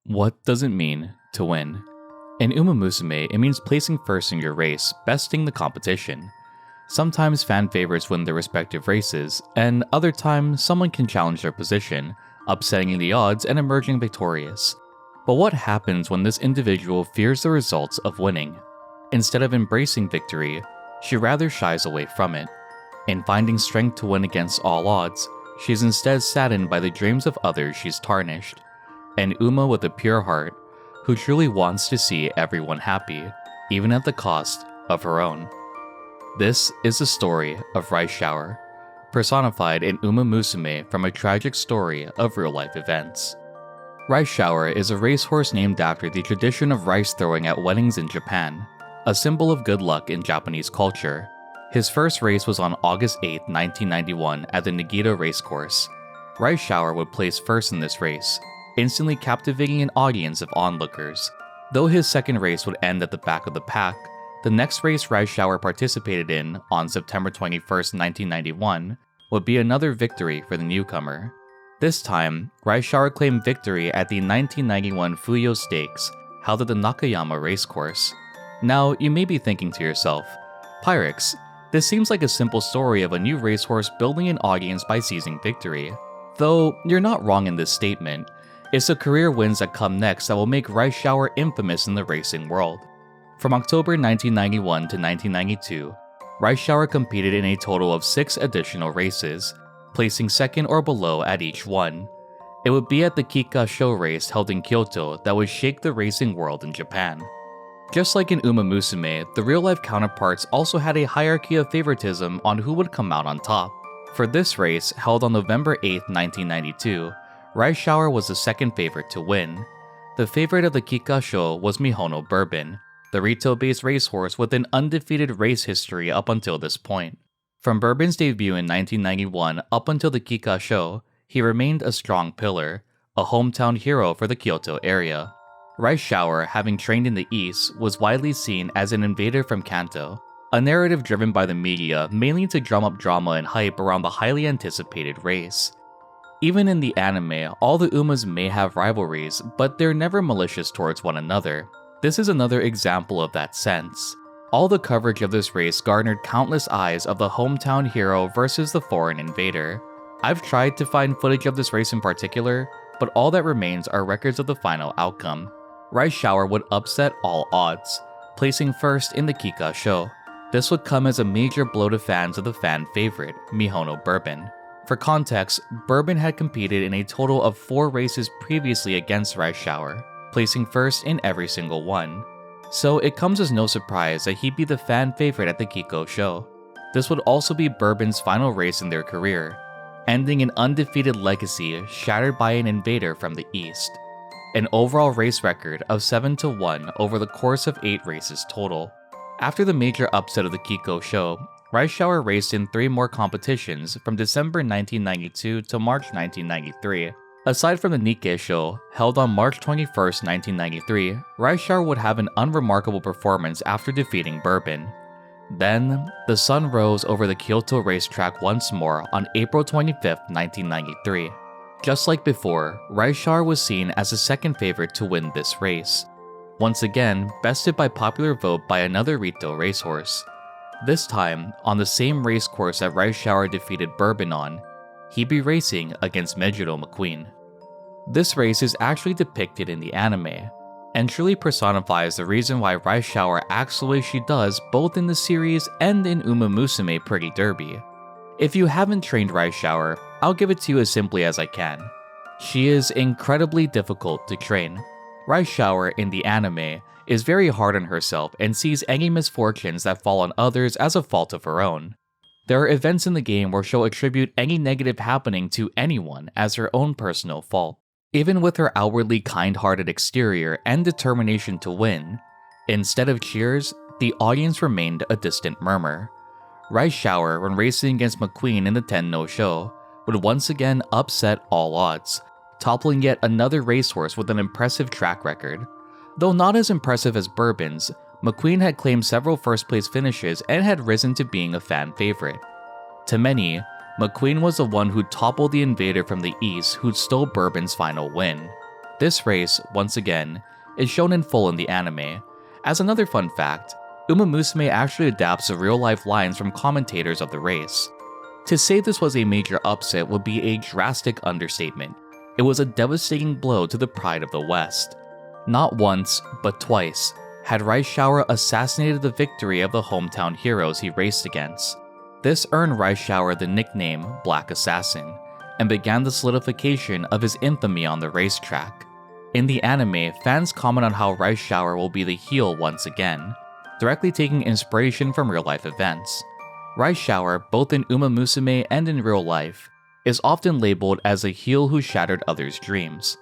What does it mean to win? In Umamusume, it means placing first in your race, besting the competition. Sometimes fan favorites win their respective races, and other times someone can challenge their position, upsetting the odds and emerging victorious. But what happens when this individual fears the results of winning? Instead of embracing victory, she rather shies away from it. In finding strength to win against all odds, she is instead saddened by the dreams of others she's tarnished. An Uma with a pure heart, who truly wants to see everyone happy, even at the cost of her own. This is the story of Rice Shower, personified in Uma Musume from a tragic story of real-life events. Rice Shower is a racehorse named after the tradition of rice throwing at weddings in Japan, a symbol of good luck in Japanese culture. His first race was on August 8, 1991 at the Nagita racecourse. Rice Shower would place first in this race, instantly captivating an audience of onlookers. Though his second race would end at the back of the pack, the next race Rice Shower participated in on September 21, 1991, would be another victory for the newcomer. This time, Rice Shower claimed victory at the 1991 Fuyo Stakes, held at the Nakayama racecourse. Now, you may be thinking to yourself, Pyrrhixz, this seems like a simple story of a new racehorse building an audience by seizing victory. Though, you're not wrong in this statement. It's the career wins that come next that will make Rice Shower infamous in the racing world. From October 1991 to 1992, Rice Shower competed in a total of 6 additional races, placing second or below at each one. It would be at the Kika Show race held in Kyoto that would shake the racing world in Japan. Just like in Umamusume, the real-life counterparts also had a hierarchy of favoritism on who would come out on top. For this race, held on November 8, 1992, Rice Shower was the second favorite to win. The favorite of the Kika Show was Mihono Bourbon, the Rito-based racehorse with an undefeated race history up until this point. From Bourbon's debut in 1991 up until the Kika Show, he remained a strong pillar, a hometown hero for the Kyoto area. Rice Shower, having trained in the East, was widely seen as an invader from Kanto, a narrative driven by the media mainly to drum up drama and hype around the highly anticipated race. Even in the anime, all the Umas may have rivalries, but they're never malicious towards one another. This is another example of that sense. All the coverage of this race garnered countless eyes of the hometown hero versus the foreign invader. I've tried to find footage of this race in particular, but all that remains are records of the final outcome. Rice Shower would upset all odds, placing first in the Kika Show. This would come as a major blow to fans of the fan favorite, Mihono Bourbon. For context, Bourbon had competed in a total of 4 races previously against Rice Shower, placing first in every single one. So it comes as no surprise that he'd be the fan favorite at the Kiko Show. This would also be Bourbon's final race in their career, ending an undefeated legacy shattered by an invader from the East. An overall race record of 7-1 over the course of 8 races total. After the major upset of the Kiko Show, Rice Shower raced in 3 more competitions from December 1992 to March 1993. Aside from the Nikkei Show, held on March 21, 1993, Rice Shower would have an unremarkable performance after defeating Bourbon. Then, the sun rose over the Kyoto racetrack once more on April 25, 1993. Just like before, Rice Shower was seen as the second favorite to win this race. Once again, bested by popular vote by another Rito racehorse. This time, on the same race course that Rice Shower defeated Bourbon on, he'd be racing against Mejiro McQueen. This race is actually depicted in the anime, and truly personifies the reason why Rice Shower acts the way she does both in the series and in Umamusume Pretty Derby. If you haven't trained Rice Shower, I'll give it to you as simply as I can. She is incredibly difficult to train. Rice Shower in the anime is very hard on herself and sees any misfortunes that fall on others as a fault of her own. There are events in the game where she'll attribute any negative happening to anyone as her own personal fault. Even with her outwardly kind-hearted exterior and determination to win, instead of cheers, the audience remained a distant murmur. Rice Shower, when racing against McQueen in the Tenno Sho, would once again upset all odds, toppling yet another racehorse with an impressive track record. Though not as impressive as Bourbon's, McQueen had claimed several first-place finishes and had risen to being a fan favorite. To many, McQueen was the one who toppled the invader from the East who stole Bourbon's final win. This race, once again, is shown in full in the anime. As another fun fact, Umamusume actually adapts the real-life lines from commentators of the race. To say this was a major upset would be a drastic understatement. It was a devastating blow to the pride of the West. Not once, but twice, had Rice Shower assassinated the victory of the hometown heroes he raced against. This earned Rice Shower the nickname Black Assassin, and began the solidification of his infamy on the racetrack. In the anime, fans comment on how Rice Shower will be the heel once again, directly taking inspiration from real-life events. Rice Shower, both in Umamusume and in real life, is often labeled as a heel who shattered others' dreams.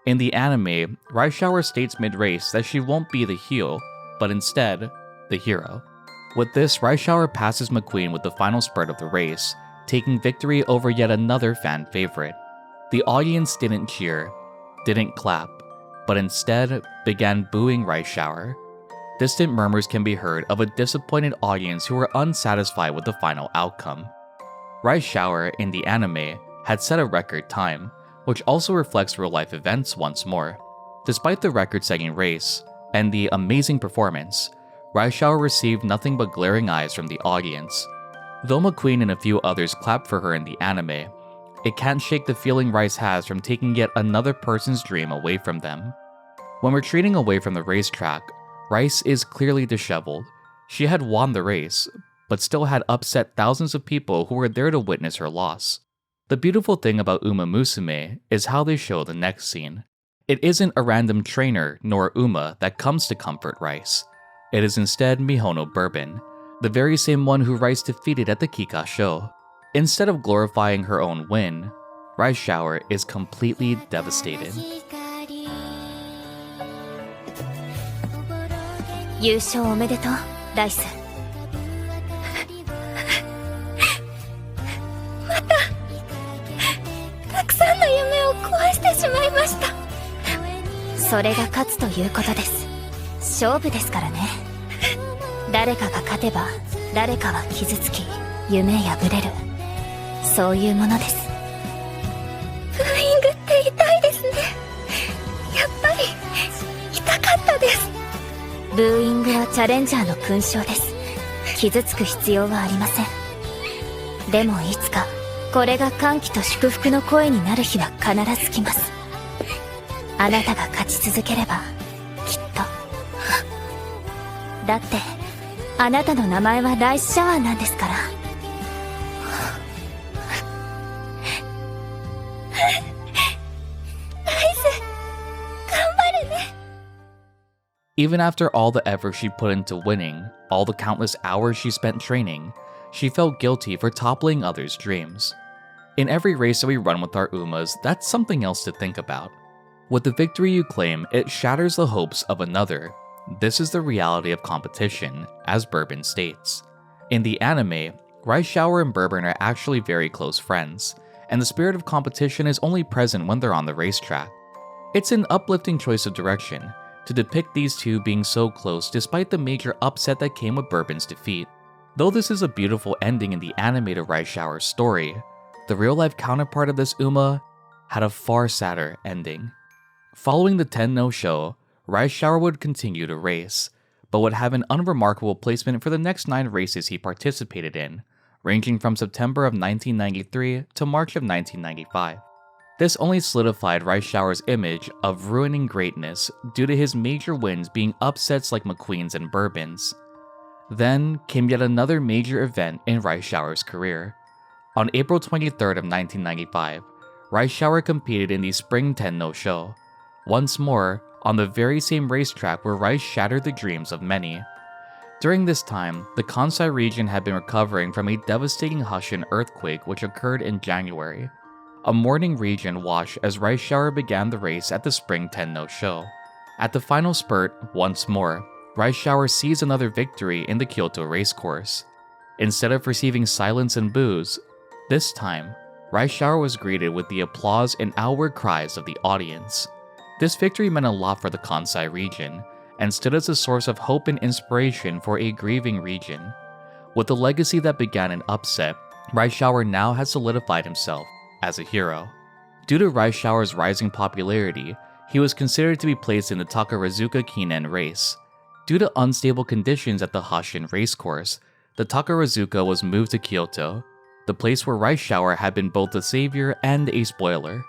In the anime, Rice Shower states mid-race that she won't be the heel, but instead, the hero. With this, Rice Shower passes McQueen with the final spurt of the race, taking victory over yet another fan favorite. The audience didn't cheer, didn't clap, but instead began booing Rice Shower. Distant murmurs can be heard of a disappointed audience who were unsatisfied with the final outcome. Rice Shower, in the anime, had set a record time, which also reflects real-life events once more. Despite the record-setting race, and the amazing performance, Rice Shower received nothing but glaring eyes from the audience. Though McQueen and a few others clapped for her in the anime, it can't shake the feeling Rice has from taking yet another person's dream away from them. When retreating away from the racetrack, Rice is clearly disheveled. She had won the race, but still had upset thousands of people who were there to witness her loss. The beautiful thing about Umamusume is how they show the next scene. It isn't a random trainer nor Uma that comes to comfort Rice. It is instead Mihono Bourbon, the very same one who Rice defeated at the Kika Show. Instead of glorifying her own win, Rice Shower is completely devastated. 優勝おめでとう、ライス。また、たくさんの夢を壊してしまいました。それが勝つということです。勝負ですからね。誰かが勝てば、誰かは傷つき、夢破れる。そういうものです。ブーイングって痛いですね。やっぱり痛かったです。ブーイングはチャレンジャーの勲章です。傷つく必要はありません。でもいつかこれが歓喜と祝福の声になる日は必ず来ます。あなたが勝ち続ければきっと。だってあなたの名前はライスシャワーなんですから。Even after all the effort she put into winning, all the countless hours she spent training, she felt guilty for toppling others' dreams. In every race that we run with our Umas, that's something else to think about. With the victory you claim, it shatters the hopes of another. This is the reality of competition, as Bourbon states. In the anime, Rice Shower and Bourbon are actually very close friends, and the spirit of competition is only present when they're on the racetrack. It's an uplifting choice of direction to depict these two being so close despite the major upset that came with Bourbon's defeat. Though this is a beautiful ending in the anime to Rice Shower's story, the real-life counterpart of this Uma had a far sadder ending. Following the Tenno Sho, Rice Shower would continue to race, but would have an unremarkable placement for the next 9 races he participated in, ranging from September of 1993 to March of 1995. This only solidified Rice Shower's image of ruining greatness due to his major wins being upsets like McQueen's and Bourbon's. Then came yet another major event in Rice Shower's career. On April 23rd of 1995, Rice Shower competed in the Spring Tenno Sho, once more on the very same racetrack where Rice shattered the dreams of many. During this time, the Kansai region had been recovering from a devastating Hushin earthquake which occurred in January. A mourning region washed as Rice Shower began the race at the Spring Tenno Sho. At the final spurt, once more, Rice Shower seized another victory in the Kyoto racecourse. Instead of receiving silence and boos, this time, Rice Shower was greeted with the applause and outward cries of the audience. This victory meant a lot for the Kansai region, and stood as a source of hope and inspiration for a grieving region. With the legacy that began an upset, Rice Shower now has solidified himself as a hero. Due to Rice Shower's rising popularity, he was considered to be placed in the Takarazuka Kinen race. Due to unstable conditions at the Hashin racecourse, the Takarazuka was moved to Kyoto, the place where Rice Shower had been both a savior and a spoiler.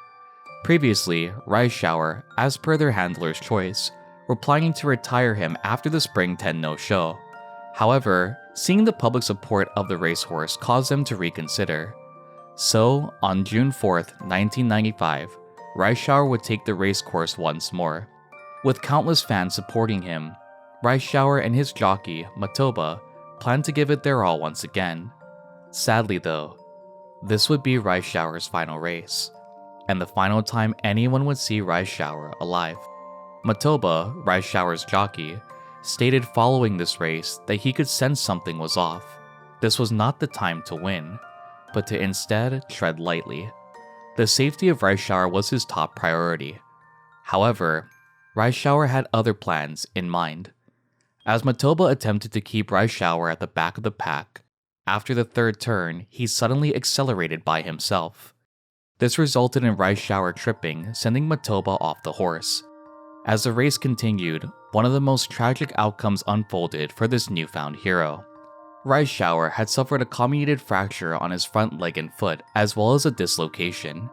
Previously, Rice Shower, as per their handler's choice, were planning to retire him after the spring Tenno Sho. However, seeing the public support of the racehorse caused them to reconsider. So, on June 4th, 1995, Rice Shower would take the racecourse once more. With countless fans supporting him, Rice Shower and his jockey, Matoba, planned to give it their all once again. Sadly though, this would be Rice Shower's final race, and the final time anyone would see Rice Shower alive. Matoba, Rice Shower's jockey, stated following this race that he could sense something was off. This was not the time to win, but to instead tread lightly. The safety of Rice Shower was his top priority. However, Rice Shower had other plans in mind. As Matoba attempted to keep Rice Shower at the back of the pack, after the third turn, he suddenly accelerated by himself. This resulted in Rice Shower tripping, sending Matoba off the horse. As the race continued, one of the most tragic outcomes unfolded for this newfound hero. Rice Shower had suffered a comminuted fracture on his front leg and foot, as well as a dislocation.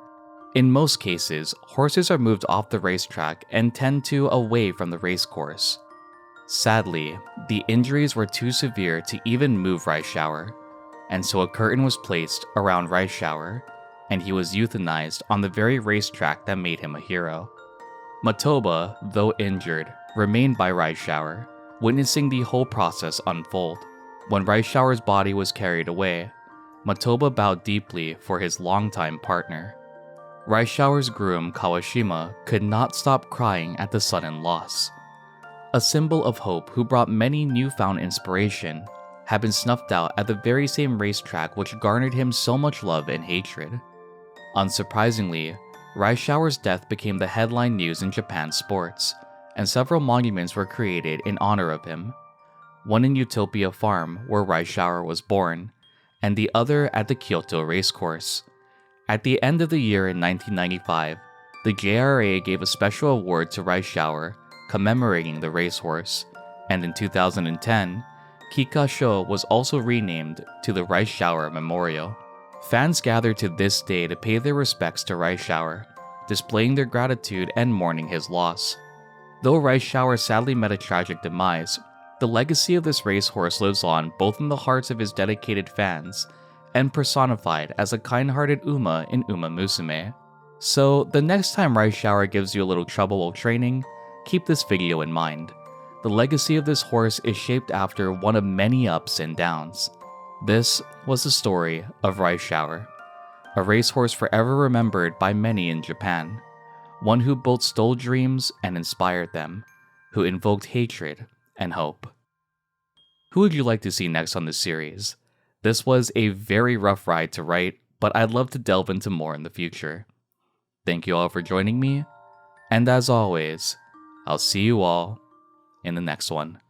In most cases, horses are moved off the racetrack and tend to away from the racecourse. Sadly, the injuries were too severe to even move Rice Shower, and so a curtain was placed around Rice Shower, and he was euthanized on the very racetrack that made him a hero. Matoba, though injured, remained by Rice Shower, witnessing the whole process unfold. When Rice Shower's body was carried away, Matoba bowed deeply for his longtime partner. Rice Shower's groom, Kawashima, could not stop crying at the sudden loss. A symbol of hope who brought many newfound inspiration, had been snuffed out at the very same racetrack which garnered him so much love and hatred. Unsurprisingly, Rice Shower's death became the headline news in Japan's sports, and several monuments were created in honor of him. One in Utopia Farm, where Rice Shower was born, and the other at the Kyoto racecourse. At the end of the year in 1995, the JRA gave a special award to Rice Shower, commemorating the racehorse, and in 2010, Kika Show was also renamed to the Rice Shower Memorial. Fans gathered to this day to pay their respects to Rice Shower, displaying their gratitude and mourning his loss. Though Rice Shower sadly met a tragic demise, the legacy of this racehorse lives on both in the hearts of his dedicated fans and personified as a kind-hearted Uma in Umamusume. So the next time Rice Shower gives you a little trouble while training, keep this video in mind. The legacy of this horse is shaped after one of many ups and downs. This was the story of Rice Shower, a racehorse forever remembered by many in Japan, one who both stole dreams and inspired them, who invoked hatred and hope. Who would you like to see next on this series? This was a very rough ride to write, but I'd love to delve into more in the future. Thank you all for joining me, and as always, I'll see you all in the next one.